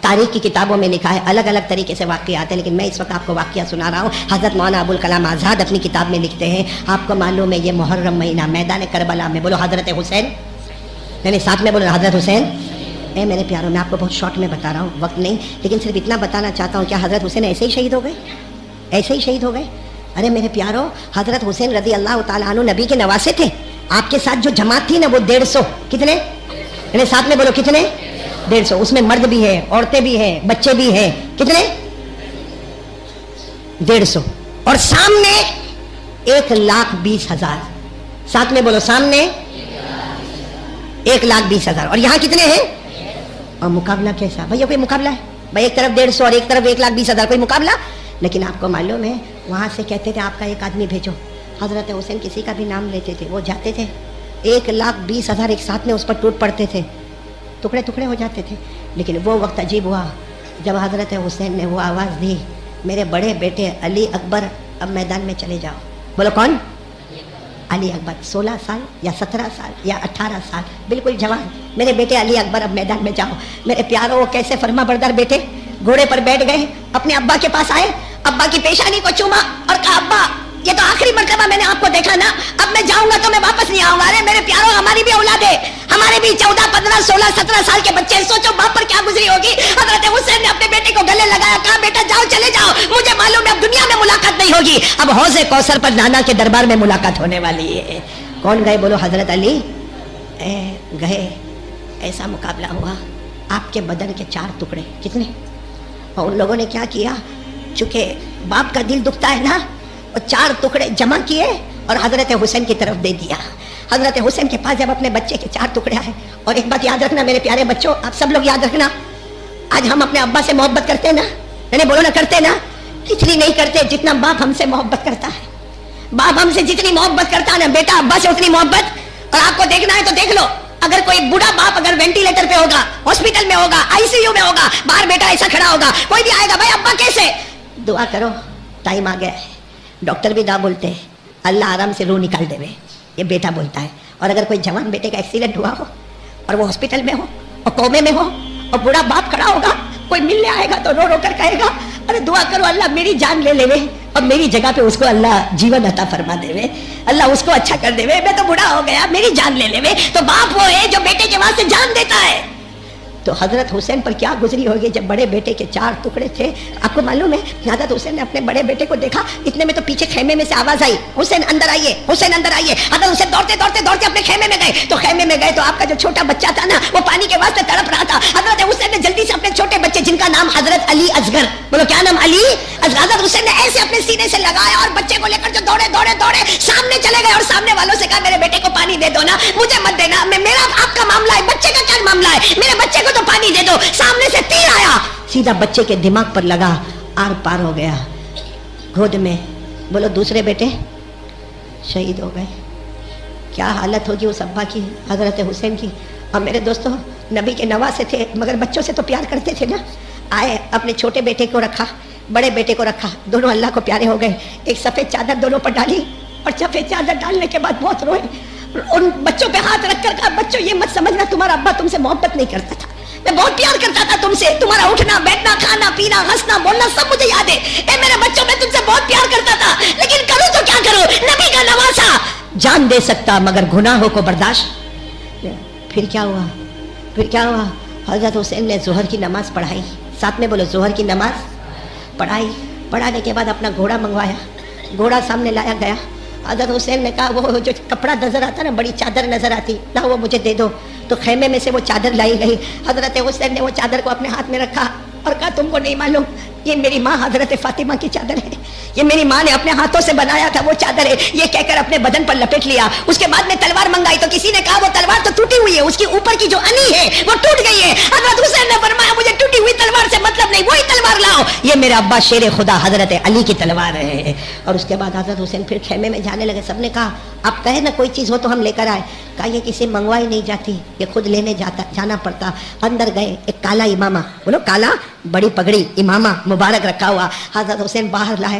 تاریخ کی کتابوں میں لکھا ہے، الگ الگ طریقے سے واقعات ہیں، لیکن میں اس وقت آپ کو واقعہ سنا رہا ہوں۔ حضرت مولانا ابوالکلام آزاد اپنی کتاب میں لکھتے ہیں، آپ کو معلوم ہے یہ محرم مہینہ میدان کربلا میں، بولو حضرت حسین، نہیں ساتھ میں بولو حضرت حسین۔ اے میرے پیاروں، میں آپ کو بہت شارٹ میں بتا رہا ہوں، وقت نہیں، لیکن صرف اتنا بتانا چاہتا ہوں، کیا حضرت حسین ایسے ہی شہید ہو گئے؟ ایسے ہی شہید ہو گئے؟ ارے میرے پیاروں، حضرت حسین رضی اللہ تعالیٰ عنہ نبی کے نواسے تھے۔ آپ کے ساتھ جو جماعت تھی نا وہ 150، کتنے؟ یعنی ساتھ میں بولو کتنے؟ 150۔ اس میں مرد بھی ہے، عورتیں بھی ہیں، بچے بھی ہیں، کتنے؟ 150۔ اور سامنے 1,20,000، ساتھ میں بولو سامنے 1,20,000، اور یہاں کتنے ہیں؟ اور مقابلہ کیسا بھائی؟ کوئی مقابلہ ہے بھائی؟ ایک طرف 150 اور ایک طرف 1,20,000، کوئی مقابلہ؟ لیکن آپ کو معلوم ہے وہاں سے کہتے تھے آپ کا ایک آدمی بھیجو، حضرت حسین کسی کا بھی نام لیتے تھے، وہ جاتے تھے، 1,20,000 ایک ساتھ میں اس پر ٹوٹ پڑتے تھے، ٹکڑے ٹکڑے ہو جاتے تھے۔ لیکن وہ وقت عجیب ہوا جب حضرت حسین نے وہ آواز دی، میرے بڑے بیٹے علی اکبر اب میدان میں چلے جاؤ۔ بولو کون؟ علی اکبر، 16 سال یا 17 سال یا 18 سال، بالکل جوان، میرے بیٹے علی اکبر اب میدان میں جاؤ۔ میرے پیاروں، وہ کیسے فرما بردار بیٹے گھوڑے پر بیٹھ گئے، اپنے ابا کے پاس آئے، ابا کی پیشانی کو چوما اور کہا ابا یہ تو آخری مرتبہ میں نے آپ کو دیکھا نا، اب میں جاؤں گا تو میں واپس نہیں آؤں گا۔ ارے میرے پیاروں، ہماری بھی اولاد ہے، ہمارے بھی 14 15 16 17 سال کے بچے ہیں، سوچو باپ پر کیا گزری ہوگی۔ حضرت حسین نے اپنے بیٹے کو گلے لگایا، کہا بیٹا جاؤ، چلے جاؤ، مجھے معلوم ہے اب دنیا میں ملاقات نہیں ہوگی، اب حوض کوثر پر نانا کے دربار میں ملاقات ہونے والی ہے۔ کون گئے؟ بولو حضرت علی گئے۔ ایسا مقابلہ ہوا، آپ کے بدن کے 4 ٹکڑے، کتنے؟ اور ان لوگوں نے کیا کیا، چونکہ باپ کا دل دکھتا ہے نا، اور 4 ٹکڑے جمع کیے اور حضرت حسین کی طرف دے دیا۔ حضرت حسین کے پاس جب اپنے بچے کے 4 ٹکڑے آئے، اور ایک بات یاد رکھنا میرے پیارے بچوں، آپ سب لوگ یاد رکھنا، آج ہم اپنے ابا سے محبت کرتے ہیں نا، یعنی بولو نا کرتے نا، اتنی نہیں کرتے جتنا باپ ہم سے محبت کرتا ہے۔ باپ ہم سے جتنی محبت کرتا ہے نا بیٹا، ابا سے اتنی محبت۔ اور آپ کو دیکھنا ہے تو دیکھ لو، اگر کوئی بوڑھا باپ اگر وینٹیلیٹر پہ ہوگا، ہاسپٹل میں ہوگا، ICU میں ہوگا، باہر بیٹا ایسا کھڑا ہوگا، کوئی بھی آئے گا، بھائی ابا کیسے؟ دعا کرو، ٹائم آ گیا ہے۔ ڈاکٹر بھی دعا بولتے ہیں، اللہ آرام سے روح نکال دے، یہ بیٹا بولتا ہے۔ اور اگر کوئی جوان بیٹے کا ایکسیڈنٹ ہوا ہو اور وہ ہاسپٹل میں ہو اور کومے میں ہو اور بوڑھا باپ کھڑا ہوگا، کوئی ملنے آئے گا تو رو رو کر کہے گا ارے دعا کرو اللہ میری جان لے لے اور میری جگہ پہ اس کو اللہ جیون عطا فرما دے، اللہ اس کو اچھا کر دے، میں تو بوڑھا ہو گیا میری جان لے لے۔ تو باپ وہ ہے جو بیٹے کے واسطے جان دیتا ہے۔ تو حضرت حسین پر کیا گزری ہوگی جب بڑے بیٹے کے 4 ٹکڑے تھے۔ آپ کو معلوم ہے حضرت حسین نے اپنے بڑے بیٹے کو دیکھا، اتنے میں تو پیچھے خیمے میں سے آواز آئی، حسین اندر آئیے، حسین اندر آئیے۔ حضرت حسین دوڑتے دوڑتے دوڑتے اپنے خیمے میں گئے، تو خیمے میں گئے تو آپ کا جو چھوٹا بچہ تھا نا وہ پانی کے واسطے تڑپ رہا تھا۔ حضرت حسین نے جلدی سے اپنے چھوٹے بچے جن کا نام حضرت علی اصغر، بولو کیا نام؟ علی اصغر، حضرت حسین نے ایسے اپنے سینے سے لگایا اور بچے کو لے کر جو دوڑے دوڑے دوڑے سامنے چلے گئے اور سامنے والوں سے کہا میرے بیٹے کو پانی دے دو نا، مجھے مت دینا، میرا آپ کا معاملہ ہے، بچے کا کیا معاملہ ہے، میرے بچے کو تو پانی دے دو۔ سامنے سے تیر آیا، سیدھا بچے کے دماغ پر لگا، آر پار ہو گیا گود میں۔ بولو دوسرے بیٹے شہید ہو گئے۔ کیا حالت ہوگی اس ابا کی، حضرت حسین کی۔ اور میرے دوستو نبی کے نواسے تھے مگر بچوں سے تو پیار کرتے تھے نا، آئے اپنے چھوٹے بیٹے کو رکھا، بڑے بیٹے کو رکھا، دونوں اللہ کو پیارے ہو گئے۔ ایک سفید چادر دونوں پر ڈالی اور سفید چادر ڈالنے کے بعد بہت روئے، ان بچوں پہ ہاتھ رکھ کر کہا بچوں یہ مت سمجھنا تمہارا ابا تم سے محبت نہیں کرتا تھا، میں بہت پیار کرتا تھا تم سے، تمہارا اٹھنا بیٹھنا کھانا پینا ہنسنا بولنا سب مجھے یاد ہے، اے میرے بچوں میں تم سے بہت پیار کرتا تھا، لیکن کروں تو کیا کروں، نبی کا نواسا جان دے سکتا مگر گناہوں کو برداشت۔ پھر کیا ہوا، پھر کیا ہوا، حضرت حسین نے ظہر کی نماز پڑھائی، ساتھ میں بولو ظہر کی نماز پڑھائی، پڑھانے کے بعد اپنا گھوڑا منگوایا، گھوڑا سامنے لایا گیا۔ حضرت حسین نے کہا وہ جو کپڑا نظر آتا نا، بڑی چادر نظر آتی نا، وہ مجھے دے دو۔ تو خیمے میں سے وہ چادر لائی گئی، حضرت حسین نے وہ چادر کو اپنے ہاتھ میں رکھا اور کہا تم کو نہیں معلوم یہ میری ماں حضرت فاطمہ کی چادر ہے، یہ میری ماں نے اپنے ہاتھوں سے بنایا تھا وہ چادر ہے، یہ کہہ کر اپنے بدن پر لپیٹ لیا۔ اس کے بعد میں تلوار منگائی تو کسی نے کہا وہ تلوار تو ٹوٹی ہوئی ہے، اس کی اوپر کی جو انی ہے وہ ٹوٹ گئی ہے۔ حضرت حسین نے فرمایا مجھے ٹوٹی ہوئی تلوار سے مطلب نہیں، وہی تلوار لاؤ، یہ میرا ابا شیر خدا حضرت علی کی تلوار ہے۔ اور اس کے بعد حضرت حسین پھر خیمے میں جانے لگے، سب نے کہا آپ کہے نا کوئی چیز ہو تو ہم لے کر آئے، کہا یہ کسی منگوائی نہیں جاتی، یہ خود لینے جانا پڑتا۔ اندر گئے، ایک کالا امامہ، بولو کالا بڑی پگڑی امامہ مبارک رکھا ہوا، حضرت حسین باہر لائے،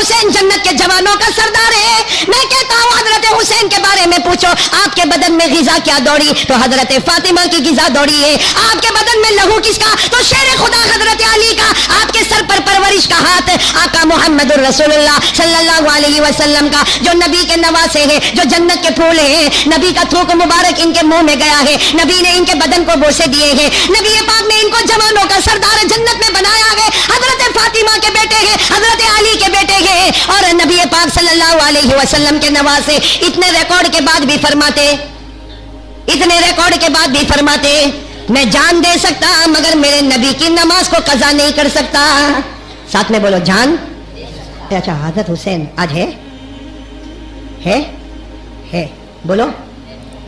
حسین جنت کے جوانوں کا سردار ہے. میں کہتا ہوں حضرت حسین کے بارے میں پوچھو آپ کے بدن میں غذا کیا دوڑی تو حضرت فاطمہ کی غذا دوڑی ہے. آپ کے بدن میں لہو کس کا تو شیر خدا حضرت علی کا. آپ کے سر پر پرورش کا ہاتھ آقا محمد الرسول اللہ صلی اللہ علیہ وسلم کا جو نبی کے نواسے ہیں, جو جنت کے پھول ہیں. نبی کا تھوک مبارک ان کے منہ میں گیا ہے, نبی نے ان کے بدن کو بوسے دیے ہیں, نبی پاک نے ان کو جوانوں کا سردار جنت میں بنایا ہے. حضرت فاطمہ کے بیٹے ہیں, حضرت علی کے بیٹے ہیں, اور نبی پاک صلی اللہ علیہ وسلم کے نواسے. اتنے ریکارڈ کے بعد بھی فرماتے, اتنے ریکارڈ کے بعد بھی فرماتے میں جان دے سکتا مگر میرے نبی کی نماز کو قضا نہیں کر سکتا. ساتھ میں بولو جان. اچھا حضرت حسین آج ہے بولو.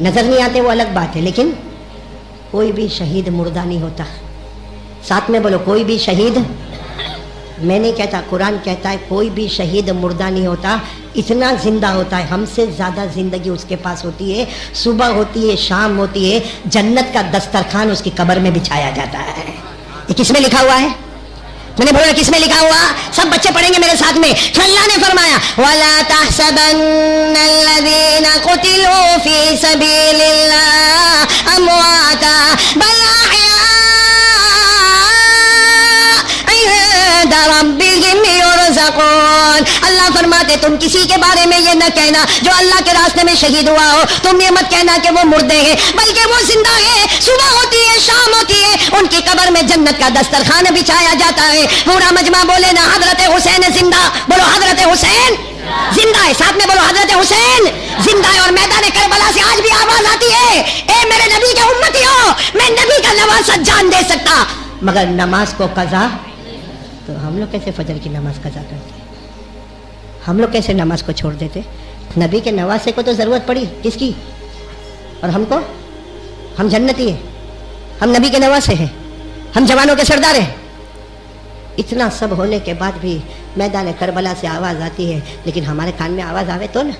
نظر نہیں آتے وہ الگ بات ہے, لیکن کوئی بھی شہید مردہ نہیں ہوتا. ساتھ میں بولو کوئی بھی شہید, میں نہیں کہتا قرآن کہتا ہے کوئی بھی شہید مردہ نہیں ہوتا, اتنا زندہ ہوتا ہے. ہم سے زیادہ زندگی اس کے پاس ہوتی ہے. صبح ہوتی ہے, شام ہوتی ہے, جنت کا دسترخوان اس کی قبر میں بچھایا جاتا ہے. یہ کس میں لکھا ہوا ہے؟ میں نے بولا کس میں لکھا ہوا؟ سب بچے پڑھیں گے میرے ساتھ میں. اللہ نے فرمایا وَلَا تَحْسَبَنَّ الَّذِينَ قُتِلُوا فِي سَبِيلِ اللَّهِ أَمْوَاتًا بَلْ عِندَ رَبِّهِمْ يُرْزَقُونَ. اللہ فرماتے تم کسی کے بارے میں یہ نہ کہنا جو اللہ کے راستے میں شہید ہوا ہو, تم یہ مت کہنا کہ وہ مردے ہیں, بلکہ وہ زندہ ہے. صبح ہوتی ہے, شام ہوتی ہے, ان کی قبر میں جنت کا دسترخوان بچھایا جاتا ہے. پورا مجمع بولے نا حضرت حسین زندہ. بولو حضرت حسین زندہ ہے. ساتھ میں بولو حضرت حسین زندہ ہے. اور میدان کربلا سے آج بھی آواز آتی ہے اے میرے نبی کے امتیوں, میں نبی کا نواسہ جان دے سکتا مگر نماز کو قضا. تو ہم لوگ کیسے فجر کی نماز قضا کرتے, ہم لوگ کیسے نماز کو چھوڑ دیتے؟ نبی کے نواسے کو تو ضرورت پڑی کس کی, اور ہم کو, ہم جنتی ہیں, ہم نبی کے نواسے ہیں, ہم جوانوں کے سردار ہیں. اتنا سب ہونے کے بعد بھی میدان کربلا سے آواز آتی ہے, لیکن ہمارے کان میں آواز آوے تو نا.